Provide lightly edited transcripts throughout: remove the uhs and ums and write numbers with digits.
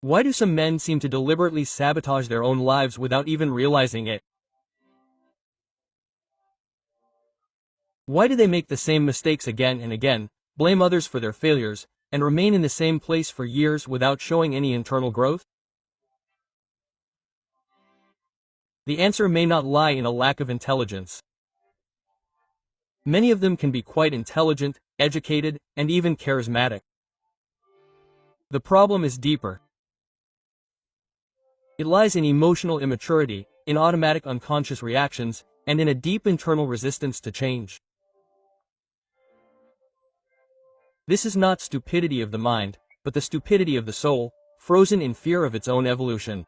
Why do some men seem to deliberately sabotage their own lives without even realizing it? Why do they make the same mistakes again and again, blame others for their failures, and remain in the same place for years without showing any internal growth? The answer may not lie in a lack of intelligence. Many of them can be quite intelligent, educated, and even charismatic. The problem is deeper. It lies in emotional immaturity, in automatic unconscious reactions, and in a deep internal resistance to change. This is not stupidity of the mind, but the stupidity of the soul, frozen in fear of its own evolution.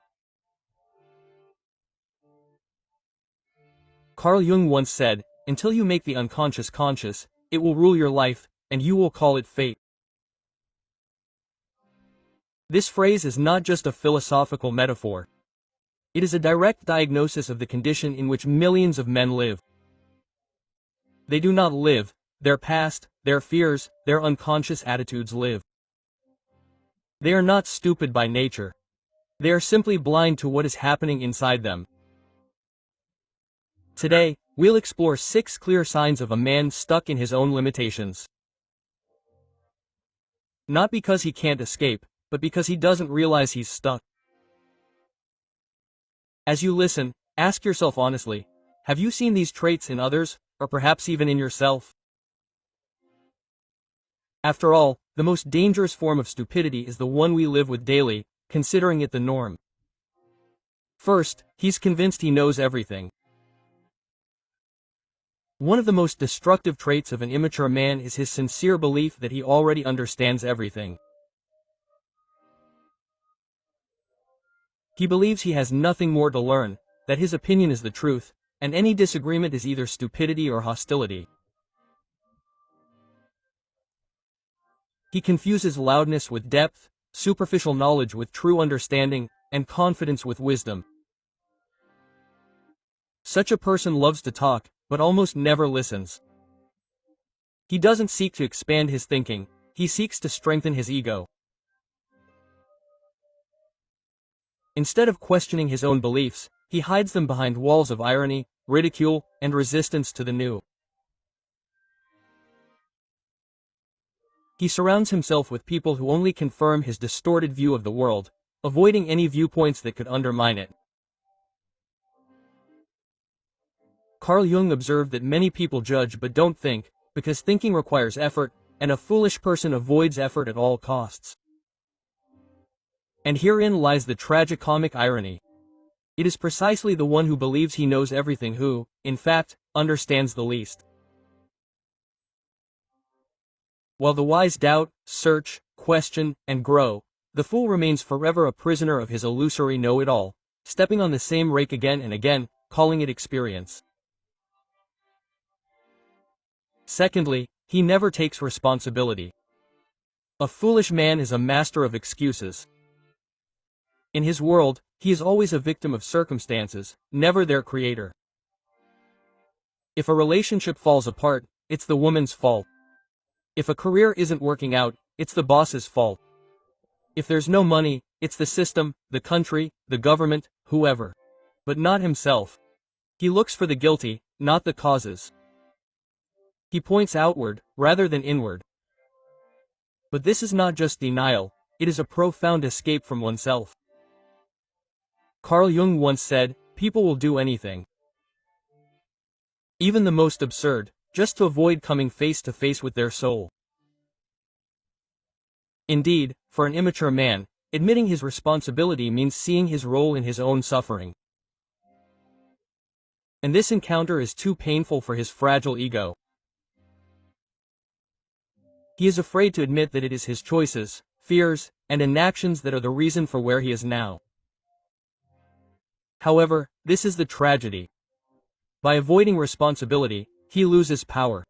Carl Jung once said, "Until you make the unconscious conscious, it will rule your life, and you will call it fate." This phrase is not just a philosophical metaphor. It is a direct diagnosis of the condition in which millions of men live. They do not live, their past, their fears, their unconscious attitudes live. They are not stupid by nature. They are simply blind to what is happening inside them. Today, we'll explore 6 clear signs of a man stuck in his own limitations. Not because he can't escape, but because he doesn't realize he's stuck. As you listen, ask yourself honestly, have you seen these traits in others, or perhaps even in yourself? After all, the most dangerous form of stupidity is the one we live with daily, considering it the norm. First, he's convinced he knows everything. One of the most destructive traits of an immature man is his sincere belief that he already understands everything. He believes he has nothing more to learn, that his opinion is the truth, and any disagreement is either stupidity or hostility. He confuses loudness with depth, superficial knowledge with true understanding, and confidence with wisdom. Such a person loves to talk, but almost never listens. He doesn't seek to expand his thinking, he seeks to strengthen his ego. Instead of questioning his own beliefs, he hides them behind walls of irony, ridicule, and resistance to the new. He surrounds himself with people who only confirm his distorted view of the world, avoiding any viewpoints that could undermine it. Carl Jung observed that many people judge but don't think, because thinking requires effort, and a foolish person avoids effort at all costs. And herein lies the tragicomic irony. It is precisely the one who believes he knows everything who, in fact, understands the least. While the wise doubt, search, question, and grow, the fool remains forever a prisoner of his illusory know-it-all, stepping on the same rake again and again, calling it experience. Secondly, he never takes responsibility. A foolish man is a master of excuses. In his world, he is always a victim of circumstances, never their creator. If a relationship falls apart, it's the woman's fault. If a career isn't working out, it's the boss's fault. If there's no money, it's the system, the country, the government, whoever. But not himself. He looks for the guilty, not the causes. He points outward, rather than inward. But this is not just denial, it is a profound escape from oneself. Carl Jung once said, "People will do anything, even the most absurd, just to avoid coming face to face with their soul." Indeed, for an immature man, admitting his responsibility means seeing his role in his own suffering. And this encounter is too painful for his fragile ego. He is afraid to admit that it is his choices, fears, and inactions that are the reason for where he is now. However, this is the tragedy. By avoiding responsibility, he loses power.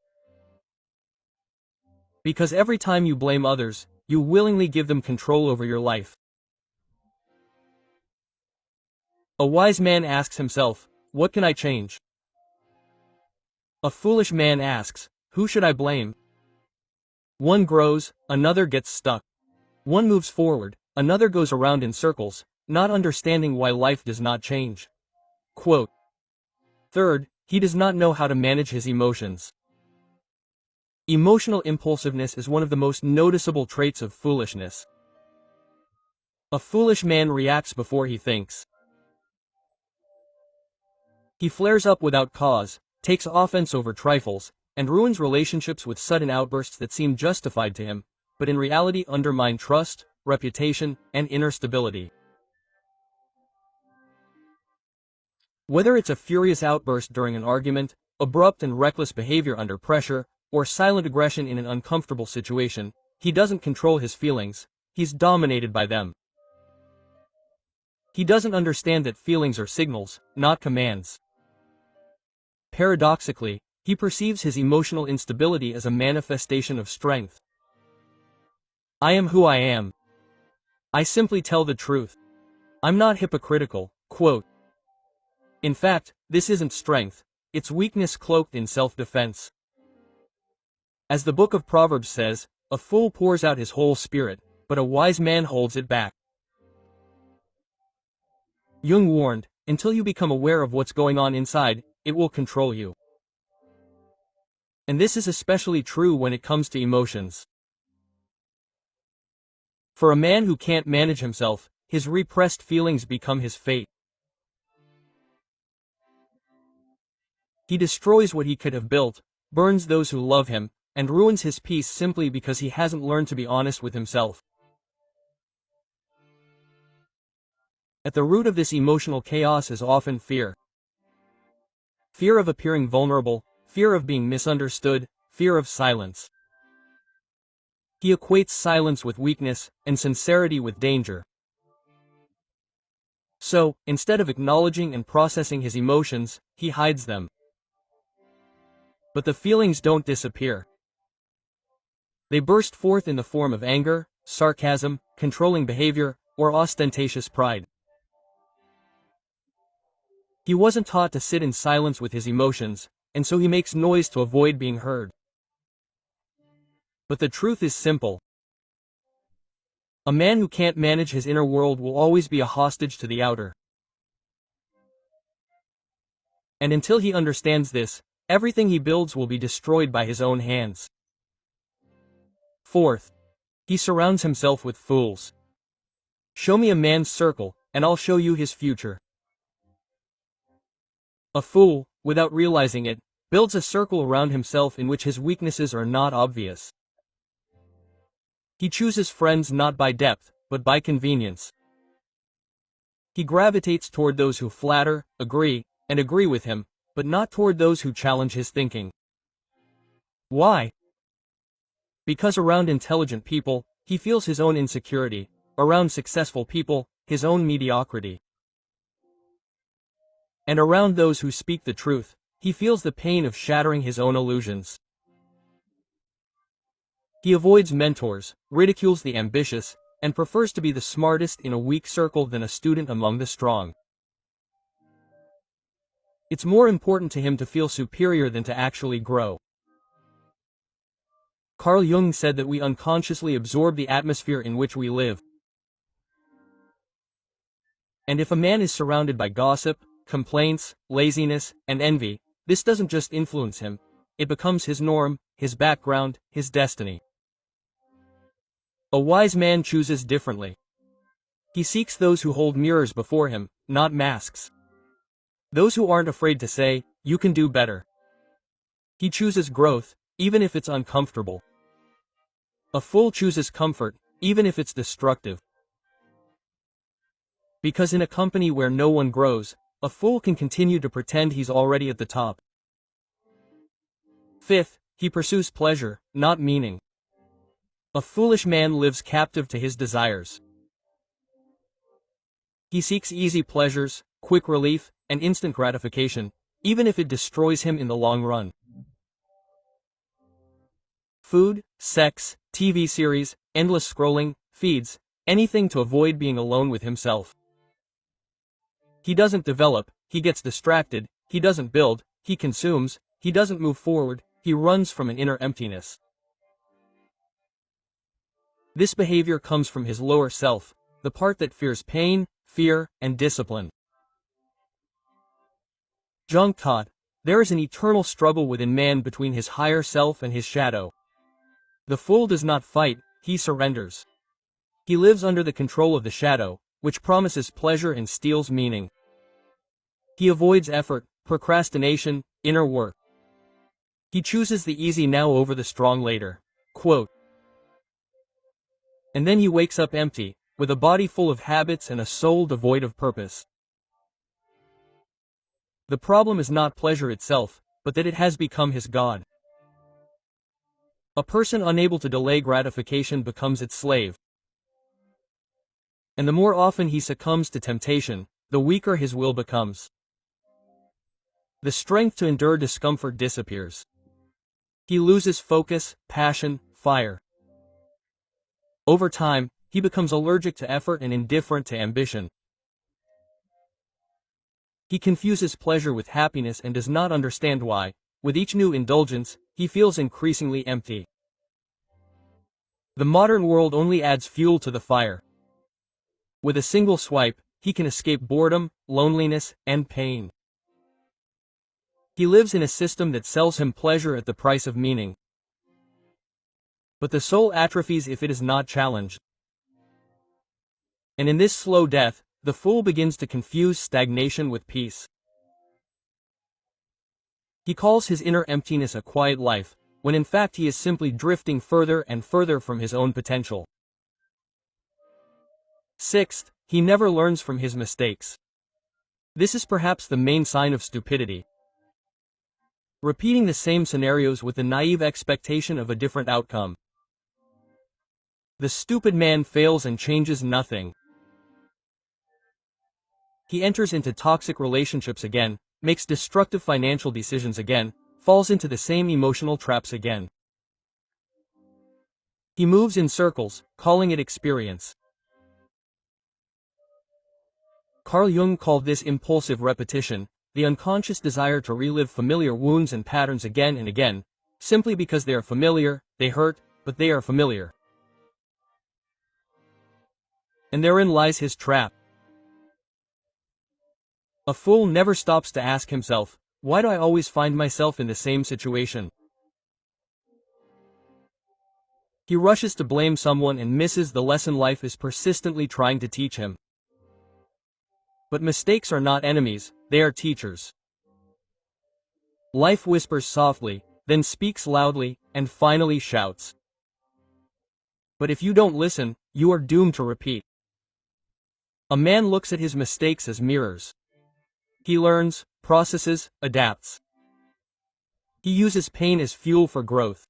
Because every time you blame others, you willingly give them control over your life. A wise man asks himself, "What can I change?" A foolish man asks, "Who should I blame?" One grows, another gets stuck. One moves forward, Another goes around in circles, not understanding why life does not change. Quote. Third, he does not know how to manage his emotions. Emotional impulsiveness is one of the most noticeable traits of foolishness. A foolish man reacts before he thinks. He flares up without cause, takes offense over trifles, and ruins relationships with sudden outbursts that seem justified to him, but in reality undermine trust, reputation, and inner stability. Whether it's a furious outburst during an argument, abrupt and reckless behavior under pressure, or silent aggression in an uncomfortable situation, he doesn't control his feelings, he's dominated by them. He doesn't understand that feelings are signals, not commands. Paradoxically, he perceives his emotional instability as a manifestation of strength. I am who I am. I simply tell the truth. I'm not hypocritical. Quote. In fact, this isn't strength, it's weakness cloaked in self-defense. As the book of Proverbs says, a fool pours out his whole spirit, but a wise man holds it back. Jung warned, until you become aware of what's going on inside, it will control you. And this is especially true when it comes to emotions. For a man who can't manage himself, his repressed feelings become his fate. He destroys what he could have built, burns those who love him, and ruins his peace simply because he hasn't learned to be honest with himself. At the root of this emotional chaos is often fear. Fear of appearing vulnerable, fear of being misunderstood, fear of silence. He equates silence with weakness, and sincerity with danger. So, instead of acknowledging and processing his emotions, he hides them. But the feelings don't disappear. They burst forth in the form of anger, sarcasm, controlling behavior, or ostentatious pride. He wasn't taught to sit in silence with his emotions, and so he makes noise to avoid being heard. But the truth is simple. A man who can't manage his inner world will always be a hostage to the outer. And until he understands this, everything he builds will be destroyed by his own hands. Fourth, he surrounds himself with fools. Show me a man's circle, and I'll show you his future. A fool, without realizing it, builds a circle around himself in which his weaknesses are not obvious. He chooses friends not by depth, but by convenience. He gravitates toward those who flatter, agree with him, but not toward those who challenge his thinking. Why? Because around intelligent people, he feels his own insecurity, around successful people, his own mediocrity. And around those who speak the truth, he feels the pain of shattering his own illusions. He avoids mentors, ridicules the ambitious, and prefers to be the smartest in a weak circle than a student among the strong. It's more important to him to feel superior than to actually grow. Carl Jung said that we unconsciously absorb the atmosphere in which we live. And if a man is surrounded by gossip, complaints, laziness, and envy, this doesn't just influence him, it becomes his norm, his background, his destiny. A wise man chooses differently. He seeks those who hold mirrors before him, not masks. Those who aren't afraid to say, "You can do better." He chooses growth, even if it's uncomfortable. A fool chooses comfort, even if it's destructive. Because in a company where no one grows, a fool can continue to pretend he's already at the top. Fifth, he pursues pleasure, not meaning. A foolish man lives captive to his desires. He seeks easy pleasures, quick relief, and instant gratification, even if it destroys him in the long run. Food, sex, TV series, endless scrolling, feeds, anything to avoid being alone with himself. He doesn't develop, he gets distracted, he doesn't build, he consumes, he doesn't move forward, he runs from an inner emptiness. This behavior comes from his lower self, the part that fears pain, fear, and discipline. Jung taught, there is an eternal struggle within man between his higher self and his shadow. The fool does not fight, he surrenders. He lives under the control of the shadow, which promises pleasure and steals meaning. He avoids effort, procrastination, inner work. He chooses the easy now over the strong later. Quote. And then he wakes up empty, with a body full of habits and a soul devoid of purpose. The problem is not pleasure itself, but that it has become his god. A person unable to delay gratification becomes its slave. And the more often he succumbs to temptation, the weaker his will becomes. The strength to endure discomfort disappears. He loses focus, passion, fire. Over time, he becomes allergic to effort and indifferent to ambition. He confuses pleasure with happiness and does not understand why, with each new indulgence, he feels increasingly empty. The modern world only adds fuel to the fire. With a single swipe, he can escape boredom, loneliness, and pain. He lives in a system that sells him pleasure at the price of meaning. But the soul atrophies if it is not challenged. And in this slow death, the fool begins to confuse stagnation with peace. He calls his inner emptiness a quiet life, when in fact he is simply drifting further and further from his own potential. Sixth, he never learns from his mistakes. This is perhaps the main sign of stupidity. Repeating the same scenarios with the naive expectation of a different outcome. The stupid man fails and changes nothing. He enters into toxic relationships again, makes destructive financial decisions again, falls into the same emotional traps again. He moves in circles, calling it experience. Carl Jung called this impulsive repetition, the unconscious desire to relive familiar wounds and patterns again and again, simply because they are familiar, they hurt, but they are familiar. And therein lies his trap. A fool never stops to ask himself, why do I always find myself in the same situation? He rushes to blame someone and misses the lesson life is persistently trying to teach him. But mistakes are not enemies, they are teachers. Life whispers softly, then speaks loudly, and finally shouts. But if you don't listen, you are doomed to repeat. A man looks at his mistakes as mirrors. He learns, processes, adapts. He uses pain as fuel for growth.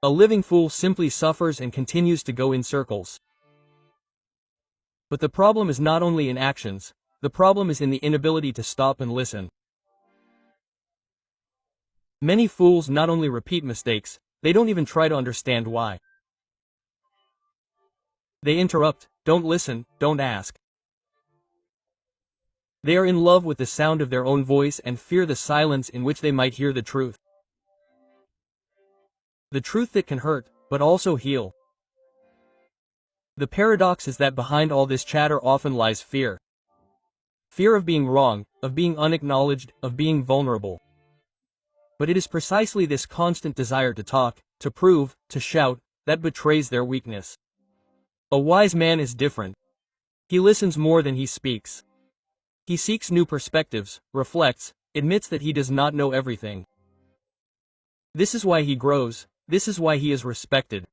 A living fool simply suffers and continues to go in circles. But the problem is not only in actions, the problem is in the inability to stop and listen. Many fools not only repeat mistakes, they don't even try to understand why. They interrupt, don't listen, don't ask. They are in love with the sound of their own voice and fear the silence in which they might hear the truth. The truth that can hurt, but also heal. The paradox is that behind all this chatter often lies fear. Fear of being wrong, of being unacknowledged, of being vulnerable. But it is precisely this constant desire to talk, to prove, to shout, that betrays their weakness. A wise man is different. He listens more than he speaks. He seeks new perspectives, reflects, admits that he does not know everything. This is why he grows, this is why he is respected.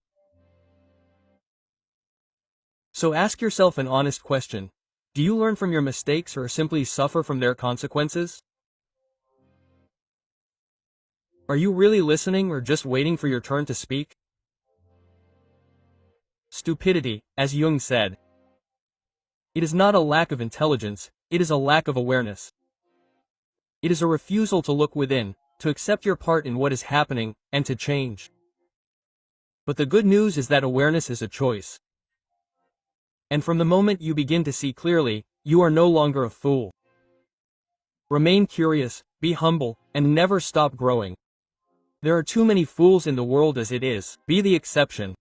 So ask yourself an honest question. Do you learn from your mistakes or simply suffer from their consequences? Are you really listening or just waiting for your turn to speak? Stupidity, as Jung said. It is not a lack of intelligence, it is a lack of awareness. It is a refusal to look within, to accept your part in what is happening, and to change. But the good news is that awareness is a choice. And from the moment you begin to see clearly, you are no longer a fool. Remain curious, be humble, and never stop growing. There are too many fools in the world as it is. Be the exception.